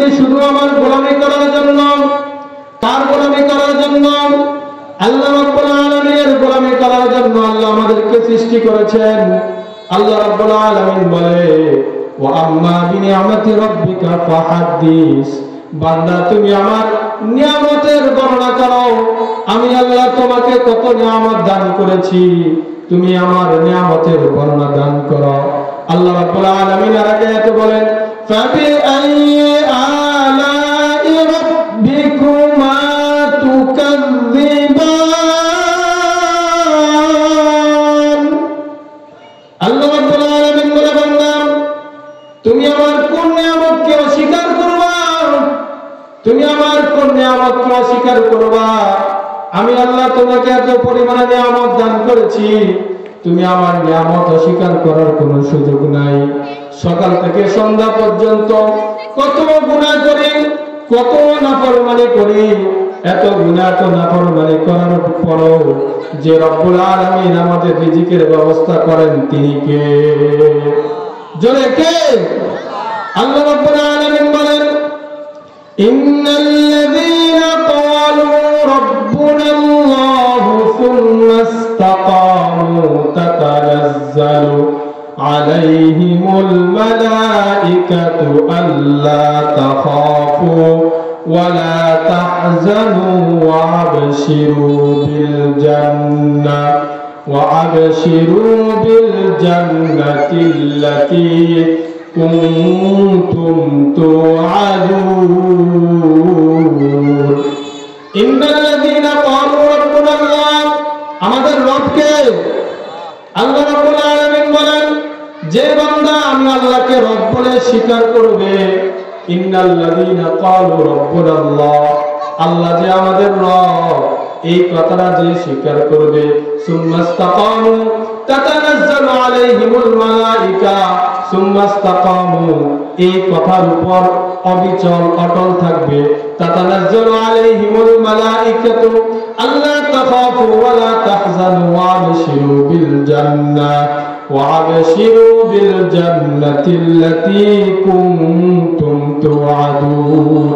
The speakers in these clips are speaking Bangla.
কি শুধু আমার গোলামি করার জন্য? কার গোলামি করার জন্য? আল্লাহ রাব্বুল আলামিনের গোলামি করার জন্য আল্লাহ আমাদেরকে সৃষ্টি করেছেন। আল্লাহ রাব্বুল আলামিন বলে, ওয়া আম্মা বিনিআমাতি রাব্বিকা ফাহাদ্দিস, বান্দা তুমি আমার নিয়ামতের বর্ণনা করো। আমি আল্লাহ তোমাকে কত নিয়ামত দান করেছি, তুমি আমার নিয়ামতের বর্ণনা দান করো। আল্লাহ রাব্বুল আলামিন আর আয়াতে বলেন, ফাবিআইয়ি আলাই রাব্বিকুমা তুকাযযিবান। আল্লাহ রাব্বুল আলামিন বলে, বান্দা তুমি আমার কোন নিয়ামতকে অস্বীকার করবা? তুমি আমার কোন নিয়ামতকে অস্বীকার করবা? আমি আল্লাহ তোমাকে এত পরিমাণে নিয়ামত দান করেছি, তুমি আমার নিয়ামত অস্বীকার করার কোনো সুযোগ নাই। সকাল থেকে সন্ধ্যা পর্যন্ত কত গুনাহ করি, কত নাফরমানি করি। এত গুনাহ তো নাফরমানি করার পরও যে রব্বুল আলামিন আমাদের রিজিকের ব্যবস্থা করেন তিনি কে? জোরে কে? আল্লাহ রাব্বুল আলামিন বলেন, ইন্নাল্লাযীনা ক্বালু রাব্বুনাল্লাহু সুম্মা ইসতাকামু তাতানাজ্জালু আলাইহিমুল মালাইকাতু আল্লা তাখাফু ওয়া লা তাহজানু ওয়া আবশিরু বিল জান্নাহ وَأَبْشِرُوا بِالْجَنَّةِ الَّتِي كُنتُمْ تُوعَدُونَ إِنَّ الَّذِينَ قَالُوا رَبُّنَا اللَّهُ আমাদের রব কে? আল্লাহ রাব্বুল আলামিন বলেন, যে বান্দা আমি আল্লাহকে রব বলে স্বীকার করবে, ইন্নাল্লাযীনা ক্বালু রাব্বুনা আল্লাহ, আল্লাহ যে আমাদের রব, এই কথাটা যে স্বীকার করবে, সুম্মাস্তাকামু তাতানাজ্জালু আলাইহিমুল মালাইকা, সুম্মাস্তাকামু এই কথার উপর অবিচল অটল থাকবে, তাতানাজ্জালু আলাইহিমুল মালাইকাতু আল্লা তাখাফু ওয়া লা তাহজানু ওয়া আবশিরু বিল জান্নাহ ওয়া আবশিরু বিল জান্নাতিল্লাতী কুনতুম তুআদুন।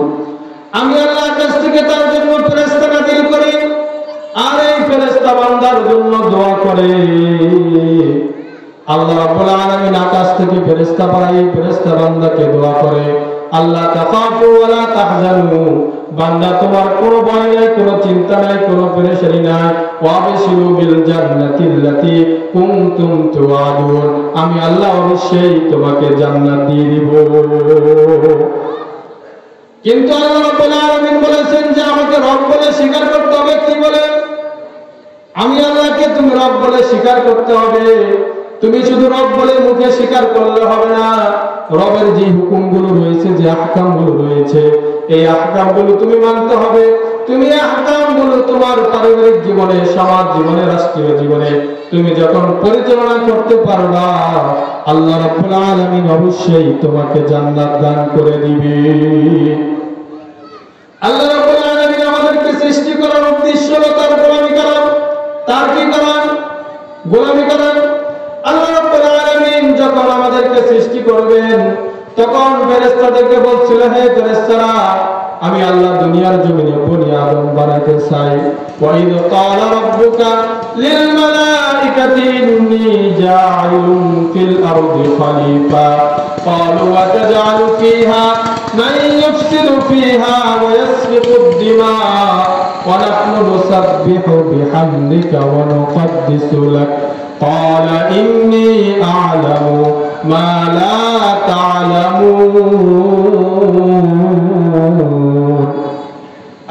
আমি আল্লাহর কাছ থেকে তার জন্য ফেরেশতা নাযিল করি, আর এই ফেরেশতা বান্দার জন্য দোয়া করে। আল্লাহ রাব্বুল আলামিন আকাশ থেকে ফেরেশতা পাঠায়, ফেরেশতা বান্দাকে দোয়া করে, আল্লাহ তাখাফু ওয়া লা তাহজানু, বান্দা তোমার কোনো ভয় নাই, কোনো চিন্তা নাই, কোনো পেরেশানি নাই, ওয়া আবশিরু বিল জান্নাতিল্লাতী কুনতুম তুআদুন, আমি আল্লাহ অবশ্যই তোমাকে জান্নাত দিয়ে দিব। কিন্তু আল্লাহ রাব্বুল আলামিন বলেছেন যে আমাকে রব বলে স্বীকার করতে হবে। কি বলে? আমি আল্লাহকে তুমি রব বলে স্বীকার করতে হবে। তুমি শুধু রব বলে মুখে স্বীকার করলে হবে না। রবের যে হুকুমগুলো রয়েছে, যে আহকামগুলো রয়েছে, এই আহকামগুলো তুমি মানতে হবে। তুমি এই আহকামগুলো তোমার পারিবারিক জীবনে, সমাজ জীবনে, রাষ্ট্রীয় জীবনে তুমি যখন পরিচালনা করতে পারবা, আল্লাহ রাব্বুল আলামিন অবশ্যই তোমাকে জান্নাত দান করে দিবে। আল্লাহ রাব্বুল আলামিন আমাদেরকে সৃষ্টি করার উদ্দেশ্য হলো তার গোলামি করা। তার কি করা? গোলামি করা। আল্লাহ রাব্বুল আলামিন যখন আমাদেরকে সৃষ্টি করবেন, তখন ফেরেশতাদেরকে বলছিল, হে ফেরেশতারা, আমি আল্লাহ দুনিয়ার জমিনে বনি আদম বানাতে চাই। ওয়া ইয ক্বালা রাব্বুকা লিল মালাইকাতি ইন্নী জাঈলুন ফিল আরদি খলিফা ক্বালু আতাজআলু ফীহা মান ইফসিদু ফীহা ওয়া ইয়াসফিকু ad-দিমা ওয়া নাহনু নুসাব্বিহু বিহামদিকা ওয়া নুqaddisu লাক ক্বালা ইন্নী আ'লামু মা লা তা'লামুন।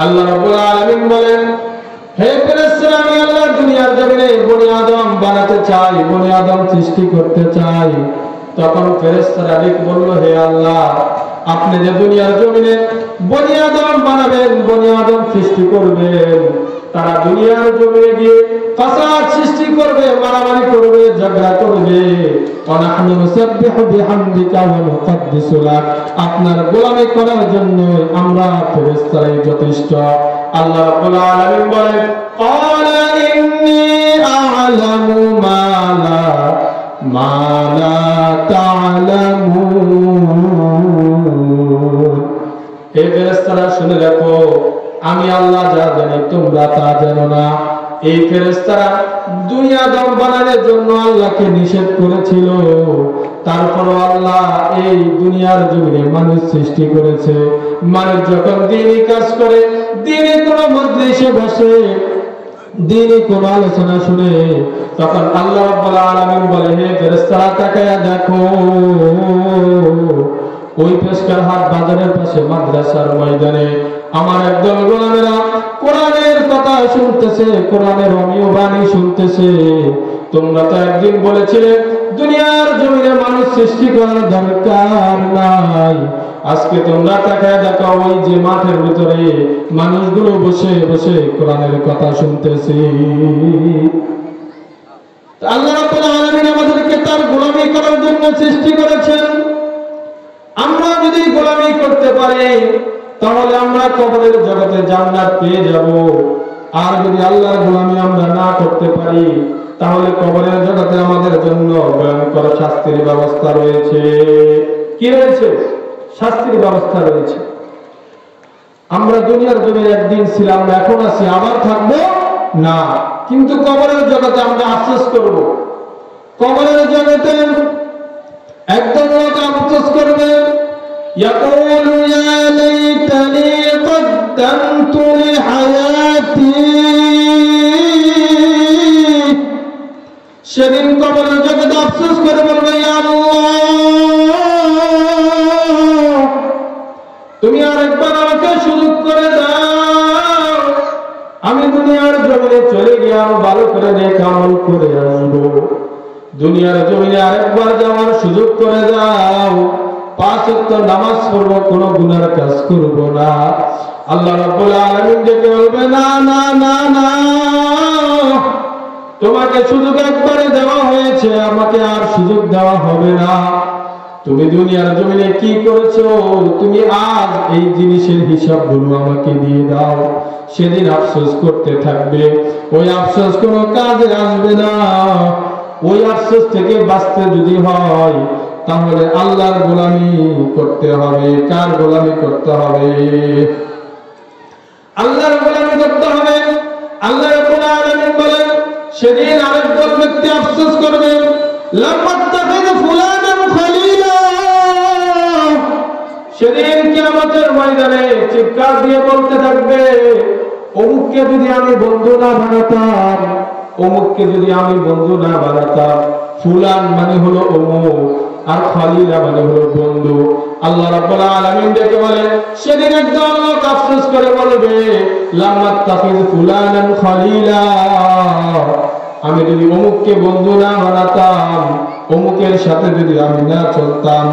আল্লাহ রাব্বুল আলামিন বলেন, হে ফেরেশতারা, আমি আল্লাহ দুনিয়ার জমিনে বনি আদম বানাতে চাই, বনি আদম সৃষ্টি করতে চাই। তখন ফেরেশতারা বলল, হে আল্লাহ, আপনি যে দুনিয়ার জমিনে বনি আদম বানাবেন, বনি আদম সৃষ্টি করবেন, তারা দুনিয়ার জমিনে গিয়ে ফাসাদ সৃষ্টি করবে, মারামারি করবে, ঝগড়া করবে। ওয়ানাহনু নুসাব্বিহু বিহামদিকা ওয়া নুqaddisu লাক, আপনার গোলামি করার জন্য আমরা ফেরেশতারাই যথেষ্ট। আল্লাহ রাব্বুল আলামিন বলেন, ক্বালা ইন্নী আ'লামু মা লা তা'লামুন। হে ফেরেশতারা শুনে রাখো, আমি আল্লাহ যা জানি তোমরা তা জানো না। এই ফেরেশতারা দুনিয়া দম বানানোর জন্য আল্লাহকে নিষেধ করেছিল, তারপরও আল্লাহ এই দুনিয়ার জমিনে মানুষ সৃষ্টি করেছে। মানুষ যখন দ্বীনি কাজ করে, দ্বীনি কোনো মজলিসে বসে, দ্বীনি কোনো আলোচনা শুনে, তখন আল্লাহ রাব্বুল আলামিন বলে, হে ফেরেশতারা তাকায়া দেখো, ওই পেশকার হাট বাজারের পাশে মাদ্রাসার ময়দানে আমার একদল গোলামেরা কোরআনের কথা শুনতেছে, কোরআনের অমীয় বাণী শুনতেছে। তোমরা তো একদিন বলেছিলে দুনিয়ার জমিনে মানুষ সৃষ্টি করার দরকার নাই। আজকে তোমরা তাকায় দেখো, ওই যে মাঠের ভিতরে মানুষগুলো বসে বসে কোরআনের কথা শুনতেছে। আল্লাহ রাব্বুল আলামিন আমাদেরকে তার গোলামি করার জন্য সৃষ্টি করেছেন। আমরা যদি গোলামি করতে পারি তাহলে আমরা কবরের জগতে জান্নাত পেয়ে যাব। আর যদি আল্লাহর গোলামি আমরা না করতে পারি তাহলে কবরের জগতে আমাদের জন্য ভয়ঙ্কর শাস্তির ব্যবস্থা রয়েছে। কি রয়েছে? শাস্তির ব্যবস্থা রয়েছে। আমরা দুনিয়ার জমিনে একদিন ছিলাম, এখন আছি, আবার থাকবো না, কিন্তু কবরের জগতে আমরা আফসোস করব। কবরের জগতে একদম লোক আফসোস করবে, ইয়াকুলু ইয়া লাইতানি কদ্দামতু লিহায়াতি। সেদিন কবরের জগতে আফসোস করে বলবে, ইয়া আল্লাহ, তুমি আরেকবার আমাকে সুযোগ করে দাও, আমি দুনিয়ার জমিনে চলে গিয়ে আরো ভালো করে নেক আমল করে আসবো। দুনিয়ার জমিনে আরেকবার যাওয়ার সুযোগ করে দাও, 5 ওয়াক্ত নামাজ পড়বো, কোনো গুনার কাজ করবো না। আল্লাহ রাব্বুল আলামিন ডেকে বলবে, না না না না, তোমাকে সুযোগ একবারে দেওয়া হয়েছে, আমাকে আর সুযোগ দেওয়া হবে না। তুমি দুনিয়ার জমিনে কি করেছো, তুমি আজ এই জিনিসের হিসাবগুলো আমাকে দিয়ে দাও। সেদিন আফসোস করতে থাকবে, ওই আফসোস কোনো কাজে আসবে না। ওই আফসোস থেকে বাঁচতে যদি হয় তাহলে আল্লাহর গোলামি করতে হবে। কার গোলামি করতে হবে? আল্লাহর গোলামি করতে হবে। আল্লাহ রাব্বুল আলামিন বলেন, সেদিন আরেকজন ব্যক্তি আফসোস করবে, লামাত্তাখিয ফুলানান খলিলা। সেদিন কিয়ামতের ময়দানে চিৎকার দিয়ে বলতে থাকবে, অমুককে যদি আমি বন্ধু না বানাতাম, অমুককে যদি আমি বন্ধু না বানাতাম। ফুলান মানে হলো অমুক, আর খলিলা মানে হলো বন্ধু। আল্লাহ রাব্বুল আলামিন ডেকে বলে, সেদিন একজন লোক আফসোস করে বলবে, লামাত্তাখিয ফুলানান খলিলা। আমি যদি অমুককে বন্ধু না বানাতাম, অমুকের সাথে যদি আমি না চলতাম।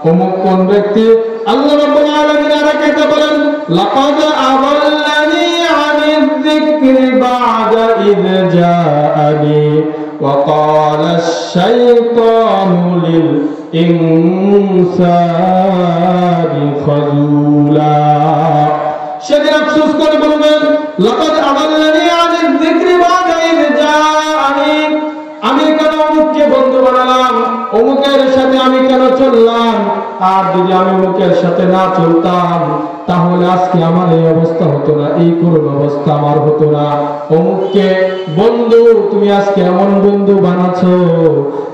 অমুক কোন ব্যক্তি? আল্লাহ রাব্বুল আলামিন আরেকটা বলেন, লাকাদ আযাল্লানি আনিয যিকরি বা'দা ইয জাআনি ওয়া ক্বালা আশ-শাইতানু লিল ইনসানি খাযুলা। সেদিন আফসোস করে বলবেন, লাকাদ আযাল্লানি আনিয যিকরি বা'দা ইয জাআনি। আমি কেন অমুককে বন্ধু বানালাম, অমুকের সাথে আমি কেন চললাম? আর যদি আমি অমুকের সাথে না চলতাম তাহলে আজকে আমার এই অবস্থা হতো না, এই করুণ অবস্থা আমার হতো না। অমুককে বন্ধু তুমি আজকে এমন বন্ধু বানাচ্ছো,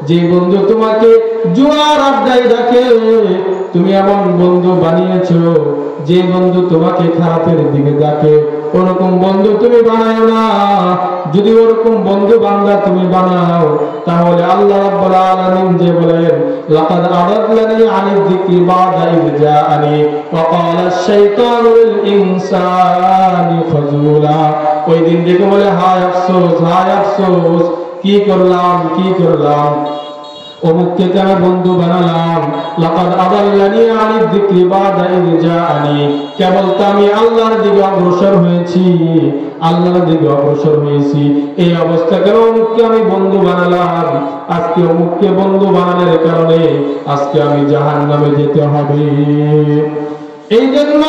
যে বন্ধু তোমাকে জুয়ার আড্ডায় ডাকে, তুমি এমন বন্ধু বানিয়েছো যে বন্ধু তোমাকে খারাপের দিকে ডাকে। ওরকম বন্ধু তুমি বানাও না। যদি ওরকম বন্ধু বান্দা তুমি বানাও তাহলে আল্লাহ রাব্বুল আলামিন যে বলেন, লাকাদ আযাল্লানি আনিয যিকরি বা'দা ইয জাআনি ওয়া ক্বালা আশ-শাইতানু লিল ইনসানি খাযুলা। ওই দিন দেখে বলে, হায় আফসোস, হায় আফসোস, কি করলাম, কি করলাম, অমুককে কেন বন্ধু বানালাম। লাকাদ আযাল্লানি আনিয যিকরি বা'দা ইয জাআনি। কেবল আমি আল্লাহর দিকে অগ্রসর হয়েছি, আল্লাহর দিকে অগ্রসর হয়েছি, এই অবস্থা কেন অমুককে আমি বন্ধু বানালাম। আজকে অমুককে বন্ধু বানানোর কারণে আজকে আমি জাহান্নামে যেতে হবে। এই জন্য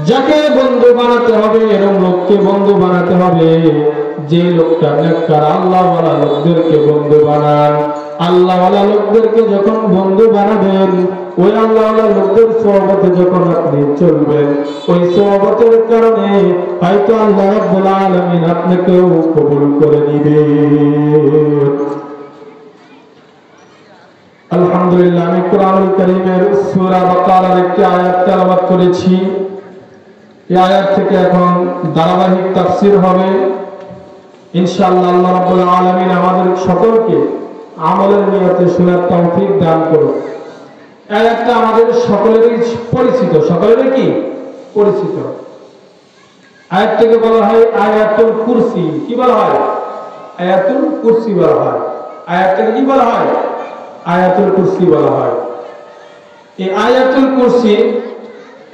যাকে বন্ধু বানাতে হবে, এরকম লোককে বন্ধু বানাতে হবে যে লোকটা নেককার আল্লাহওয়ালা লোকদেরকে বন্ধু বানান। আল্লাহওয়ালা লোকদেরকে যখন বন্ধু বানাবেন ওই আল্লাহর লোকদের সোহবতে যখন আপনি চলবেন, ওই সোহবতের কারণে হয়তো আল্লাহ রাব্বুল আলামিন আপনাকেও কবুল করে নিবে। আলহামদুলিল্লাহ, আমি কোরআনুল কারীমের সূরা বাকারার একটি আয়াত তেলাওয়াত করেছি। এই আয়াত থেকে এখন ধারাবাহিক তাফসীর হবে ইনশাআল্লাহ। আল্লাহ রাব্বুল আলামিন আমাদের সকলকে আমলের নিয়তে শোনার তৌফিক দান করুন। আয়াতটা আমাদের সকলেরই পরিচিত, সকলেরই কি পরিচিত। আয়াতটাকে বলা হয় আয়াতুল কুরসি। কি বলা হয়? আয়াতুল কুরসি বলা হয়। আয়াতটাকে কি বলা হয়? আয়াতুল কুরসি বলা হয়। এই আয়াতুল কুরসি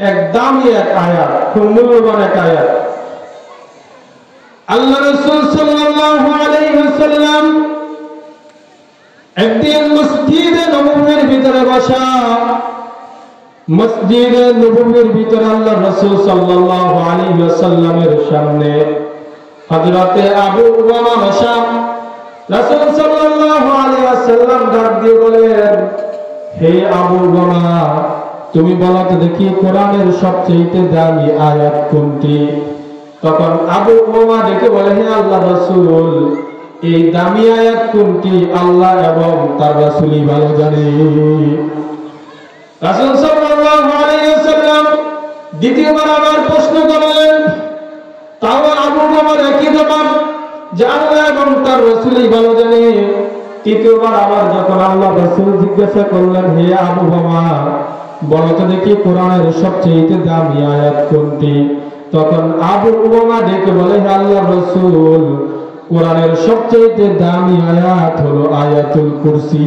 এক দামি এক আয়াত, খুব মূল্যবান এক আয়াত। আল্লাহ রাসূল সাল্লাল্লাহু আলাইহি ওয়াসাল্লাম একদিন মসজিদে নববীর ভিতরে বসা, মসজিদে নববীর ভিতরে আল্লাহ রাসূল সাল্লাল্লাহু আলাইহি ওয়াসাল্লামের সামনে হযরতে আবু উমামা বসা। রাসূল সাল্লাল্লাহু আলাইহি ওয়াসাল্লাম ডাক দিয়ে বলেন, হে আবু উমামা, তুমি বলো তো দেখি কোরআনের সবচেয়ে দামি আয়াত কোনটি? তখন আবু উমামা ডেকে বলে, হে আল্লাহ রাসূল, এই দামি আয়াত কোনটি আল্লাহ এবং তার রাসূলই ভালো জানে। রাসূল সাল্লাল্লাহু আলাইহি ওয়াসাল্লাম দ্বিতীয়বার আবার প্রশ্ন করলেন, তাও আবু উমামার একই জবাব যে আল্লাহ এবং তার রাসূলই ভালো জানে। তৃতীয়বার আবার যখন আল্লাহ রাসূল জিজ্ঞাসা করলেন, হে আবু উমামা, বলো তো দেখি কোরআনের সবচেয়ে দামি আয়াত কোনটি? তখন আবু উমামা ডেকে বলে, হে আল্লাহর রাসূল, কোরআনের সবচেয়ে দামি আয়াত হলো আয়াতুল কুরসি।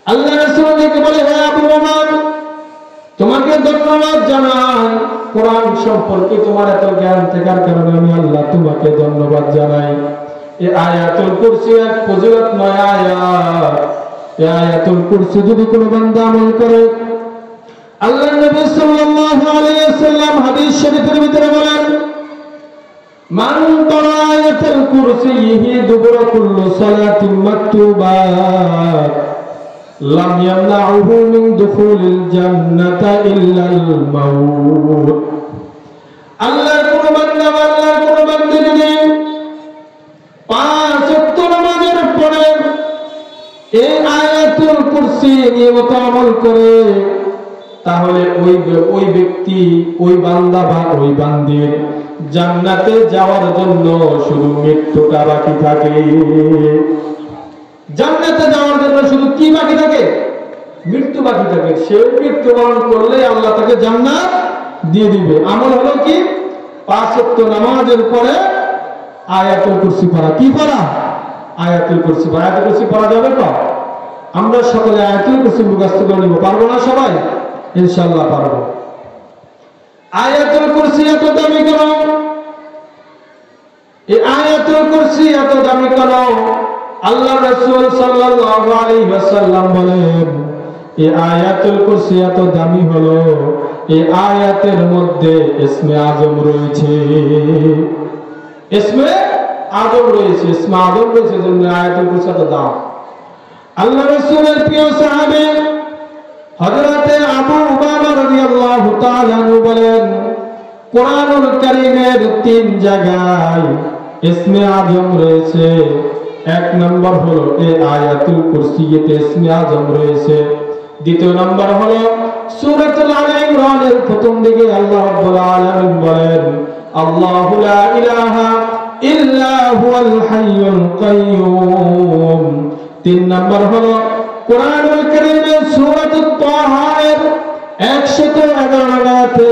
আল্লাহ রাসূল ডেকে বলে, হে আবু উমামা, তোমাকে ধন্যবাদ জানাই। কোরআন সম্পর্কে তোমার এত জ্ঞান থাকার কারণে আমি আল্লাহ তোমাকে ধন্যবাদ জানাই। এই আয়াতুল কুরসি এক ফজিলতময় আয়াত। এই আয়াতুল কুরসি যদি কোনো বান্দা আমল করে, আল্লাহর নবী সাল্লাল্লাহু আলাইহি ওয়াসাল্লাম হাদিস শরীফের ভিতরে বলেন, মান ক্বারা আয়াতুল কুরসিহি দুবুরা কুল্লু সালাতিন মাকতুবাত লাম ইয়ামনাউহু মিন দুখুলিল জান্নাতি ইল্লাল মাউত। আল্লাহর কোন বান্দা, আল্লাহর কোন বান্দা যদি 5 ওয়াক্ত নামাজের পরে এই আয়াতুল কুরসি নিয়মিত আমল করে, তাহলে ওই ব্যক্তি, ওই বান্দা বা ওই বান্দির জান্নাতে যাওয়ার জন্য শুধু মৃত্যুটা বাকি থাকে। জান্নাতে যাওয়ার জন্য শুধু কি বাকি থাকে? মৃত্যু বাকি থাকে। সে মৃত্যুবরণ করলে আল্লাহ তাকে জান্নাত দিয়ে দিবে। আমল হলো কি? 5 ওয়াক্ত নামাজের পরে আয়াতুল কুরসি পড়া। কি পড়া? আয়াতুল কুরসি। আয়াতুল কুরসি পড়া যাবে তো? আমরা সকলে আয়াতুল কুরসি মুখস্থ করে নিব। পারবো না সবাই? ইনশাআল্লাহ পারবো। আয়াতুল কুরসি এত দামি কেন? এই আয়াতুল কুরসি এত দামি কেন? আল্লাহ রাসূল সাল্লাল্লাহু আলাইহি ওয়াসাল্লাম বলেন, এই আয়াতুল কুরসি এত দামি হলো, এই আয়াতের মধ্যে ইসমে আজম রয়েছে। ইসমে আজম রয়েছে, ইসমে আজম রয়েছে, জন্য আয়াতুল কুরসি এত দাম। আল্লাহ রাসূলের প্রিয় সাহাবী হযরতে আবু উমামা রাদিয়াল্লাহু তাআলা আনহু বলেন, কোরআনুল কারীমের 3 জায়গায় ইসমে আজম রয়েছে। 1 নম্বর হলো এই আয়াতুল কুরসিতে ইসমে আজম রয়েছে। দ্বিতীয় নম্বর হলো সূরাতুল আলে ইমরানের প্রথম দিকে আল্লাহ রাব্বুল আলামিন বলেন, আল্লাহু লা ইলাহা ইল্লা হুয়াল হাইয়ুল কাইয়্যুম। 3 নম্বর হলো কোরআনুল কারীমের সূরাতুত তাহার 111 আয়াতে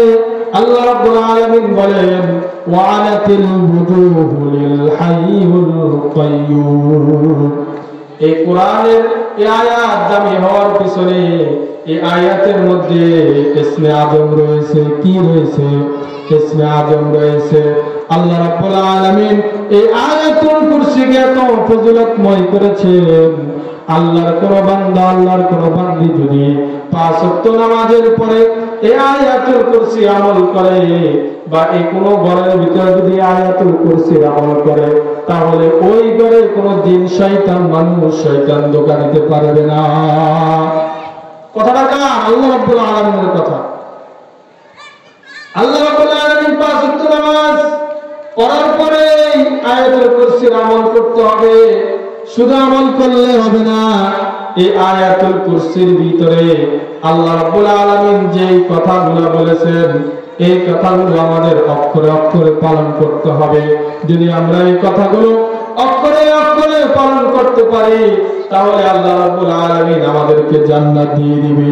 আল্লাহ রাব্বুল আলামিন বলেন, ওয়া আনাতিল বুজুহু লিল হাইয়ুল কাইয়্যুম। এই কোরআনের এই আয়াত দামি হওয়ার পিছনে এই আয়াতের মধ্যে ইসমে আজম রয়েছে। কি রয়েছে? ইসমে আজম রয়েছে। আল্লাহ রাব্বুল আলামিন এই আয়াতুল কুরসিকে এত ফজিলতময় করেছেন। আল্লাহর কোন বান্দা, আল্লাহর কোন বান্দি যদি 5 ওয়াক্ত নামাজের পরে এই আয়াতুল কুরসি আমল করে, বা এই কোন ঘরের ভিতরে যদি আয়াতুল কুরসি আমল করে, তাহলে ওই ঘরে কোনো দিন শয়তান মানুষ শয়তান ধোঁকা দিতে পারবে না। কথাটা কার? আল্লাহ রাব্বুল আলামিনের কথা। আল্লাহ রাব্বুল আলামিন পাঁচ ওয়াক্ত নামাজ পড়ার পরে আয়াতুল কুরসির আমল করতে হবে। শুধু আমল করলে হবে না, এই আয়াতুল কুরসির ভিতরে আল্লাহ রাব্বুল আলামিন যেই কথাগুলো বলেছেন এই কথাগুলো আমাদের অক্ষরে অক্ষরে পালন করতে হবে। যদি আমরা এই কথাগুলো অক্ষরে অক্ষরে পালন করতে পারি তাহলে আল্লাহ রাব্বুল আলামিন আমাদেরকে জান্নাত দিয়ে দিবে।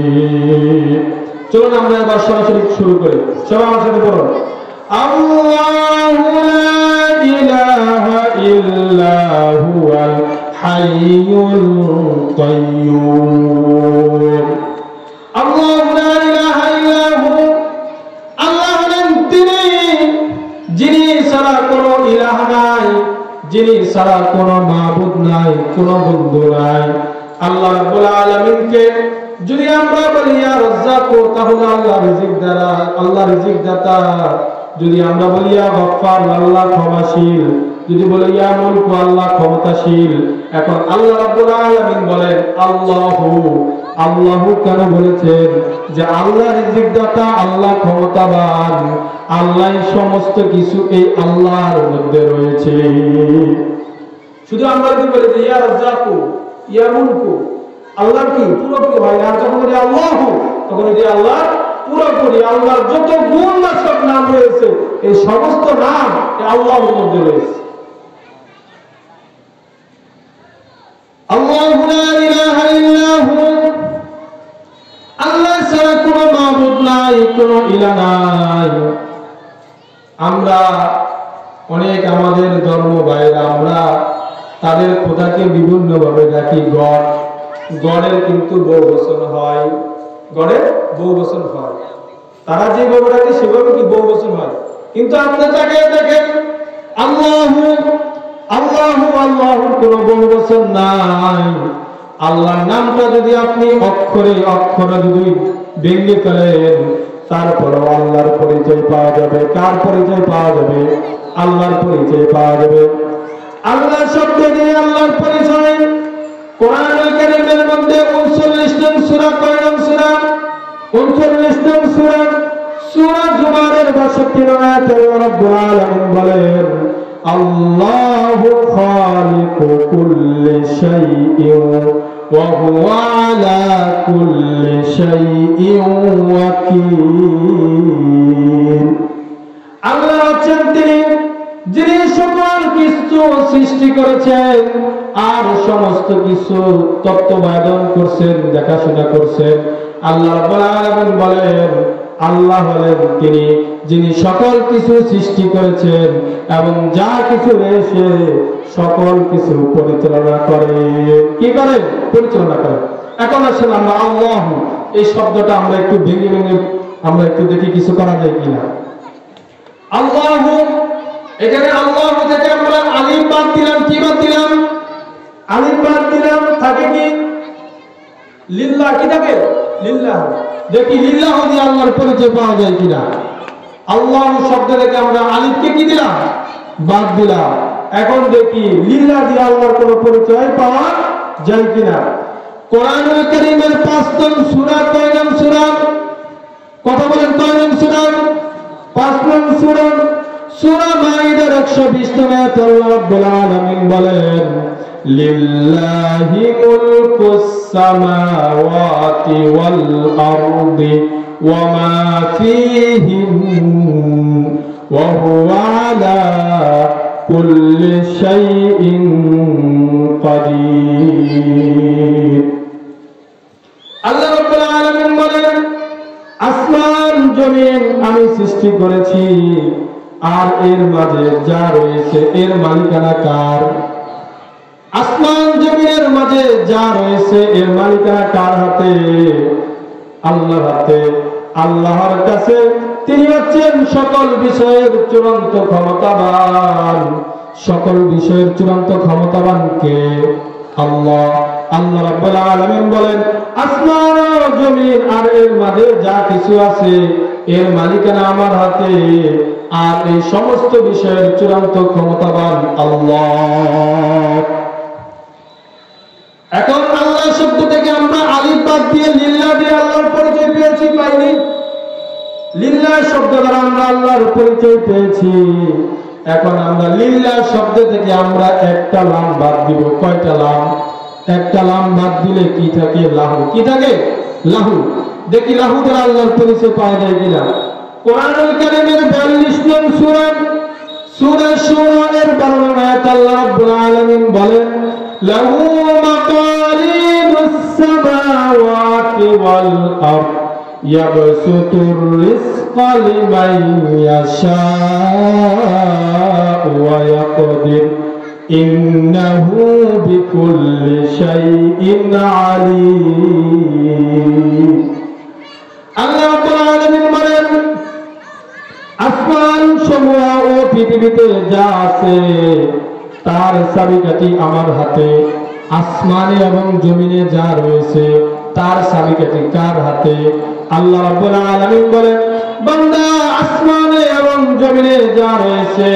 চলুন আমরা এবার সরাসরি শুরু করি। সবাই আমার সাথে বলুন, আল্লাহু লা ইলাহা ইল্লা হুয়াল হাইয়ুল কাইয়্যুম। আল্লাহু লা ইলাহা ইল্লা হু, আল্লাহ হলেন তিনি যিনি ছাড়া কোনো ইলাহ নাই, যিনি ছাড়া কোনো মাবুদ নাই, কোনো বন্ধু নাই। আল্লাহ রাব্বুল আলামিনকে যদি আমরা বলি ইয়া রাজ্জাক তাহলে আল্লাহ রিজিক দ্বারা, আল্লাহ রিজিক দাতা। যদি আমরা বলি ইয়া গফফার আল্লাহ ক্ষমাশীল, যদি বলি ইয়া মুলক আল্লাহ ক্ষমতাশীল। এখন আল্লাহ রাব্বুল আলামিন বলেন আল্লাহু। আল্লাহু কেন বলেছেন? যে আল্লাহ রিজিক দাতা, আল্লাহ ক্ষমতাবান, আল্লাহ সমস্ত কিছু এই আল্লাহর মধ্যে রয়েছে। শুধু আমরা যদি বলি যে ইয়া রাজ্জাক ইয়া মুলক, আল্লাহ কি পুরোপুরি হয় না। যখন বলি আল্লাহু তখন এটি আল্লাহ পুরোপুরি, আল্লাহর যত গুণবাচক নাম রয়েছে এই সমস্ত নাম আল্লাহর মধ্যে রয়েছে। আল্লাহু লা ইলাহা ইল্লা হু, আল্লাহ ছাড়া কোনো মাবুদ নাই, কোনো ইলাহ নাই। আমরা অনেক আমাদের ধর্ম ভাইরা আমরা তাদের খোদাকে বিভিন্ন ভাবে ডাকি গড। গডের কিন্তু বহু বচন হয়, গডের বহু বচন হয়। তারা যে ভাবে ডাকে সেভাবে কি বহু বচন হয়। কিন্তু আপনি তাকে দেখেন আল্লাহু আল্লাহু, আল্লাহুর কোনো বহু বচন নাই। আল্লাহর নামটা যদি আপনি অক্ষরে অক্ষরে যদি ভেঙে ফেলেন তারপরে আল্লাহর পরিচয় পাওয়া যাবে। কার পরিচয় পাওয়া যাবে? আল্লাহর পরিচয় পাওয়া যাবে। আল্লাহ শব্দ দিয়ে আল্লাহর পরিচয় কোরআনুল কারীমের মধ্যে 39 নং সূরা, কয় নং সূরা? 39 নং সূরা, সূরা জুমারের 62 নং আয়াতে আল্লাহ রাব্বুল আলামিন বলেন আল্লাহু খালিকু কুল্লি শাইইন ওয়া হুয়া আলা কুল্লি শাইইন ওয়াকিল। আল্লাহ হচ্ছেন তিনি যিনি সকল কিছু সৃষ্টি করেছেন আর সমস্ত কিছু তত্ত্বাবধান করছেন, দেখাশোনা করছেন। আল্লাহ রাব্বুল আলামিন বলেন আল্লাহ হলেন তিনি যিনি সকল কিছু সৃষ্টি করেছেন এবং যা কিছু রয়েছে সকল কিছু পরিচালনা করে। কি করেন? পরিচালনা করেন। এখন আসলে আমরা আল্লাহ এই শব্দটা আমরা একটু ভেঙে ভেঙে আমরা একটু দেখি কিছু করা যায় কিনা। আল্লাহ, এখানে আল্লাহ থেকে আমরা আলিফ বাদ দিলাম। কি বাদ দিলাম? আলিফ বাদ দিলাম। থাকে কি? লিল্লাহ। কি থাকে? লিল্লাহ। দেখি লিল্লাহ দিয়ে আল্লাহর পরিচয় পাওয়া যায় কিনা। আল্লাহ শব্দ থেকে আমরা আলিফকে কি দিলাম? বাদ দিলাম। এখন দেখি লিল্লাহ দিয়ে আল্লাহর কোনো পরিচয় পাওয়া যায় কিনা। কোরআনুল কারীমের 5 নং সূরা, কয় নং সূরা? কথা বলেন, কয় নং সূরা? 5 নং সূরা, সূরা মাইদার 120 নং আয়াতে আল্লাহ রাব্বুল আলামিন বলেন লিল্লাহি মুলকুস সামাওয়াতি ওয়াল আরদি ওয়া মা ফীহিম ওয়া হুয়া আলা কুল্লি শাইইন কাদির। আল্লাহ রাব্বুল আলামিন বলেন আসমান জমিন আমি সৃষ্টি করেছি আর এর মাঝে যা রয়েছে এর মালিকানা কার? আসমান জমিনের মাঝে যা রয়েছে এর মালিকানা কার হাতে? আল্লাহর হাতে। আল্লাহর কাছে। তিনি হচ্ছেন সকল বিষয়ের চূড়ান্ত ক্ষমতাবান। সকল বিষয়ের চূড়ান্ত ক্ষমতাবান কে? আল্লাহ। আল্লাহ রাব্বুল আলামিন বলেন আসমান ও জমিন আর এর মাঝে যা কিছু আছে এর মালিকানা আমার হাতে, আর এই সমস্ত বিষয়ের চূড়ান্ত ক্ষমতাবান আল্লাহ। এখন আল্লাহ শব্দ থেকে আমরা আলিফ বাদ দিয়ে লিল্লাহ দিয়ে আল্লাহর পরিচয় পেয়েছি, পাইনি? লিল্লাহ শব্দ দ্বারা আমরা আল্লাহর পরিচয় পেয়েছি। এখন আমরা লিল্লাহ শব্দ থেকে আমরা একটা লাম বাদ দিব। কয়টা লাম? একটা লাম বাদ দিলে কি থাকে? লাহু। কি থাকে? লাহু। দেখি লাহু দ্বারা আল্লাহর পরিচয় পাওয়া যায় কিনা। কোরআনুল কারীমের 42 নং সূরা সূরা শুরা-এর 12 আয়াত আল্লাহ রাব্বুল আলামিন বলেন, লাহু মাকালিদুস সামাওয়াতি ওয়াল আরদ ইয়াবসুতুর রিজকা লিমান ইয়াশাউ ওয়া ইয়াকদির ইন্নাহু বিকুল্লি শাইইন আলীম। আল্লাহ রাব্বুল আলামিন বলেন, আসমান সমূহ ও পৃথিবীতে যা আছে তার চাবিকাঠি আমার হাতে। আসমানে এবং জমিনে যা রয়েছে তার চাবিকাঠি কার হাতে? আল্লাহ রাব্বুল আলামিন বলেন, বান্দা আসমানে এবং জমিনে যা রয়েছে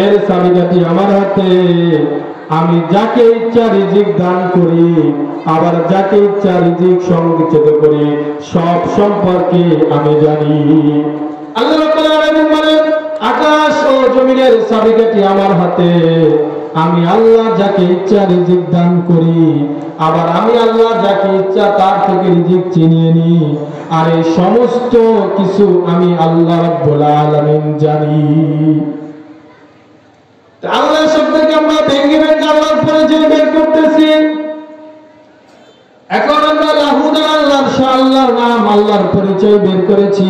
এর চাবিকাঠি আমার হাতে। আমি যাকে ইচ্ছা রিজিক দান করি, আবার যাকে ইচ্ছা রিজিক সংকুচিত করি, সব সম্পর্কে আমি জানি। আল্লাহ রাব্বুল আলামিন বলেন, আকাশ ও জমিনের চাবিকাঠি আমার হাতে। আমি আল্লাহ যাকে ইচ্ছা রিজিক দান করি, আবার আমি আল্লাহ যাকে ইচ্ছা তার থেকে রিজিক ছিনিয়ে নিই। আর এই সমস্ত কিছু আমি আল্লাহ রাব্বুল আলামিন জানি। আল্লাহ শব্দকে আমরা ভেঙে ভেঙে আল্লাহর পরিচয় বের করতেছি। এখন আমরা লাহু দ্বারা আল্লাহর নাম আল্লাহর পরিচয় বের করেছি।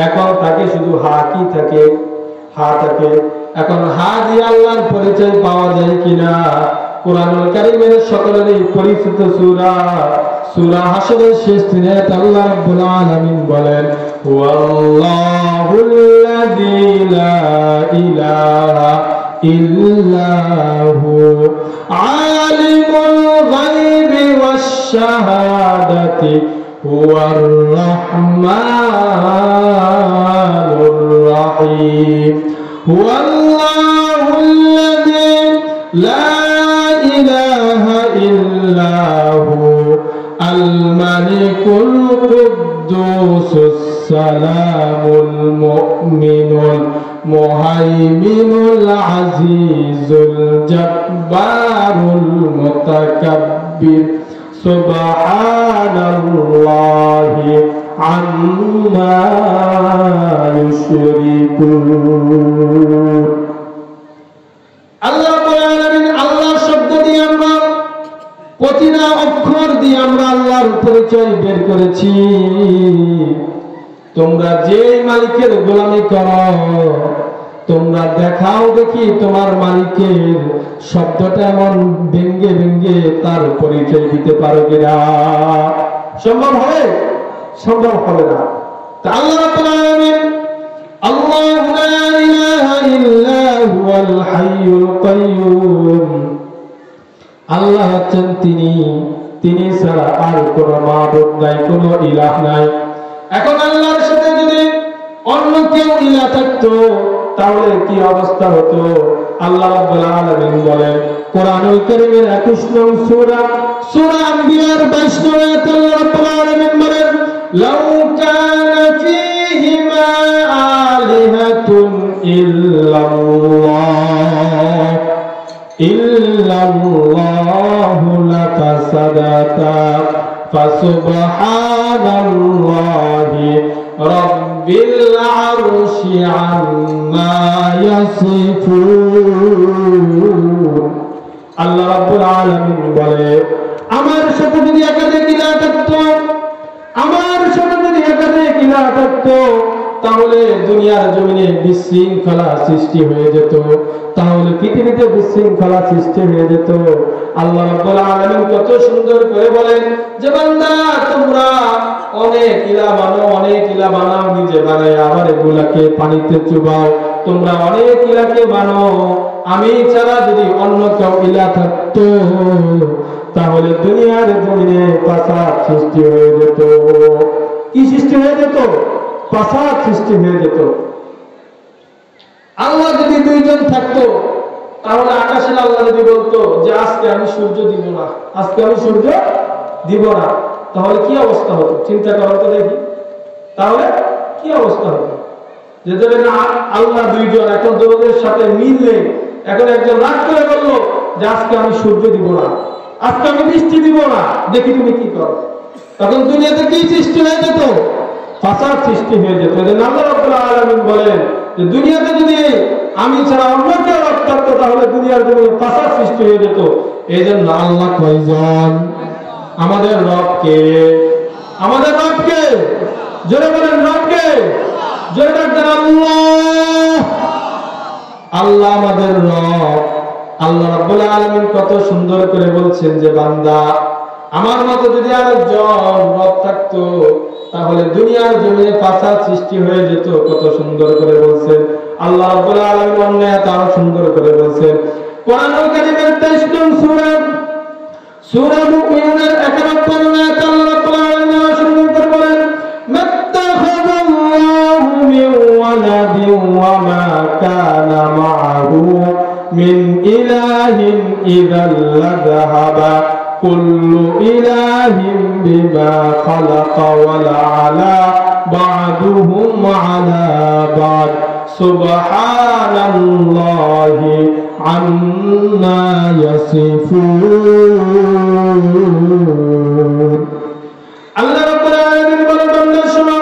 এখন তাকে শুধু হা কি থাকে? হা থাকে। এখন হা দিয়ে আল্লাহর পরিচয় পাওয়া যায় কিনা? কোরআনুল কারীমের সকলেরই পরিচিত সূরা সূরা হাশরের শেষ দিনে আল্লাহ রাব্বুল আলামিন বলেন, হুয়াল্লাহুল্লাযী লা ইলাহা ইল্লাহু আলিমুল গায়বি ওয়াশ শাহাদাতি হুয়ার রাহমানুর রাহিম। হুয়াল্লাহুল্লাযী লা ইলাহা ইল্লাহু আল মালিকুল কুদ্দুসুস সালামুল মুমিনুল মুহাইমিনুল আজিজুল জব্বারুল মুতাকাব্বির সুবহানাল্লাহি আম্মা ইউশরিকুন। আল্লাহ রাব্বুল আলামিন আল্লাহ শব্দ দিয়ে আমরা প্রতিটা অক্ষর দিয়ে আমরা আল্লাহর পরিচয় বের করেছি। তোমরা যে মালিকের গোলামি করো, তোমরা দেখাও দেখি তোমার মালিকের শব্দটা এমন ভেঙ্গে ভেঙ্গে তার পরিচয় দিতে পারো কিনা। সম্ভব হবে? সম্ভব হবে না। আল্লাহ রাব্বুল আলামিন আল্লাহু লা ইলাহা ইল্লা হুয়াল হাইয়ুল কাইয়্যুম। আল্লাহ হচ্ছেন তিনি ছাড়া আর কোনো মাবুদ নাই, কোনো ইলাহ নাই। এখন আল্লাহর সাথে যদি অন্য কেউ ইলাহ থাকতো তাহলে কি অবস্থা হতো? আল্লাহ রাব্বুল আলামিন বলেন কোরআনুল কারীমের 21 নং সূরা সূরা আম্বিয়ার 22 নং আয়াতে আল্লাহ রাব্বুল আলামিন বলেন, লাউ কানা ফীহিমা আলিহাতুন ইল্লাল্লাহু লাফাসাদাতা ফাসুবহানাল্লাহি রাব্বিল আরশি আম্মা ইয়াসিফুন। আল্লাহ রাব্বুল আলামিন বলে, আমার সাথে যদি একাধিক ইলাহ থাকতো, আমার সাথে যদি একাধিক ইলাহ থাকতো তাহলে দুনিয়ার জমিনে বিশৃঙ্খলা সৃষ্টি হয়ে যেত, তাহলে পৃথিবীতে বিশৃঙ্খলা সৃষ্টি হয়ে যেত। আল্লাহ রাব্বুল আলামিন কত সুন্দর করে বলেন যে, বান্দা তোমরা অনেক ইলাহ বানাও, নিজে বানাই আবার এগুলাকে পানিতে চুবাও। তোমরা অনেক ইলাহকে বানাও, আমি ছাড়া যদি অন্য কেউ ইলাহ থাকতো তাহলে দুনিয়ার জমিনে ফাসাদ সৃষ্টি হয়ে যেত। কি সৃষ্টি হয়ে যেত? ফাসাদ সৃষ্টি হয়ে যেত। আল্লাহ যদি দুইজন থাকতো, তাহলে আকাশের আল্লাহ যদি বলতো যে আজকে আমি সূর্য দিব না, আজকে আমি সূর্য দিব না, তাহলে কি অবস্থা হতো? চিন্তা করো তো দেখি, তাহলে কি অবস্থা হতো? যে ধরেন আল্লাহ দুইজন, এখন দুজনের সাথে মিল নেই, এখন একজন রাগ করে বললো যে আজকে আমি সূর্য দিব না, আজকে আমি বৃষ্টি দিব না, দেখি তুমি কি করো। তখন দুনিয়াতে কি সৃষ্টি হয়ে যেত? ফাসাদ সৃষ্টি হয়ে যেত। আল্লাহ রাব্বুল আলামিন বলেন যে দুনিয়াতে যদি আমি ছাড়া অন্য কেউ রব থাকতো, তাহলে দুনিয়ার জন্য ফাসাদ সৃষ্টি হয়ে যেত। এই জন্য আল্লাহ কয়জন? আমাদের রবকে, আমাদের রবকে জোরে বলেন, রবকে জোরে ডাকতেন আল্লাহ। আল্লাহ আমাদের রব। আল্লাহ রাব্বুল আলামিন কত সুন্দর করে বলছেন যে বান্দা, আমার মতো যদি আরেকজন রব থাকতো, তাহলে দুনিয়ার জমিনে ফাসাদ সৃষ্টি হয়ে যেত। কত সুন্দর করে বলছেন আল্লাহ রাব্বুল আলামিন। অন্য আরো সুন্দর করে বলছেন কোরআনুল কারীমের 23 নং সূরা মুমিনুনের 91 নং আয়াতে আল্লাহ রাব্বুল আলামিন সুন্দর করে বলেন, মাত্তাখাযাল্লাহু মিন ওয়ালাদিন ওয়া মা কানা মা'হু মিন ইলাহিন ইযাল লাযাহাবা কুল্লু ইলাহিন বিমা খালাকা ওয়ালা আলা বা'দুহুম আলা বা'দ সুবহানাল্লাহি আম্মা ইয়াসিফুন। আল্লাহ রাব্বুল আলামিন বলেন, বান্দা শোনো,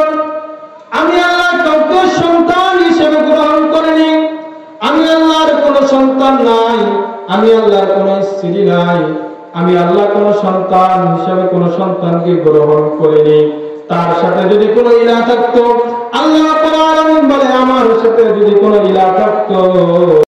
আমি আল্লাহ কাউকে সন্তান হিসেবে গ্রহণ করিনি। আমি আল্লাহর কোনো সন্তান নাই, আমি আল্লাহর কোনো স্ত্রী নাই, আমি আল্লাহ কোনো সন্তান হিসেবে কোনো সন্তানকে গ্রহণ করিনি। তার সাথে যদি কোনো ইলাহ থাকতো, আল্লাহ রাব্বুল আলামিন বলে আমার সাথে যদি কোনো ইলাহ থাকতো,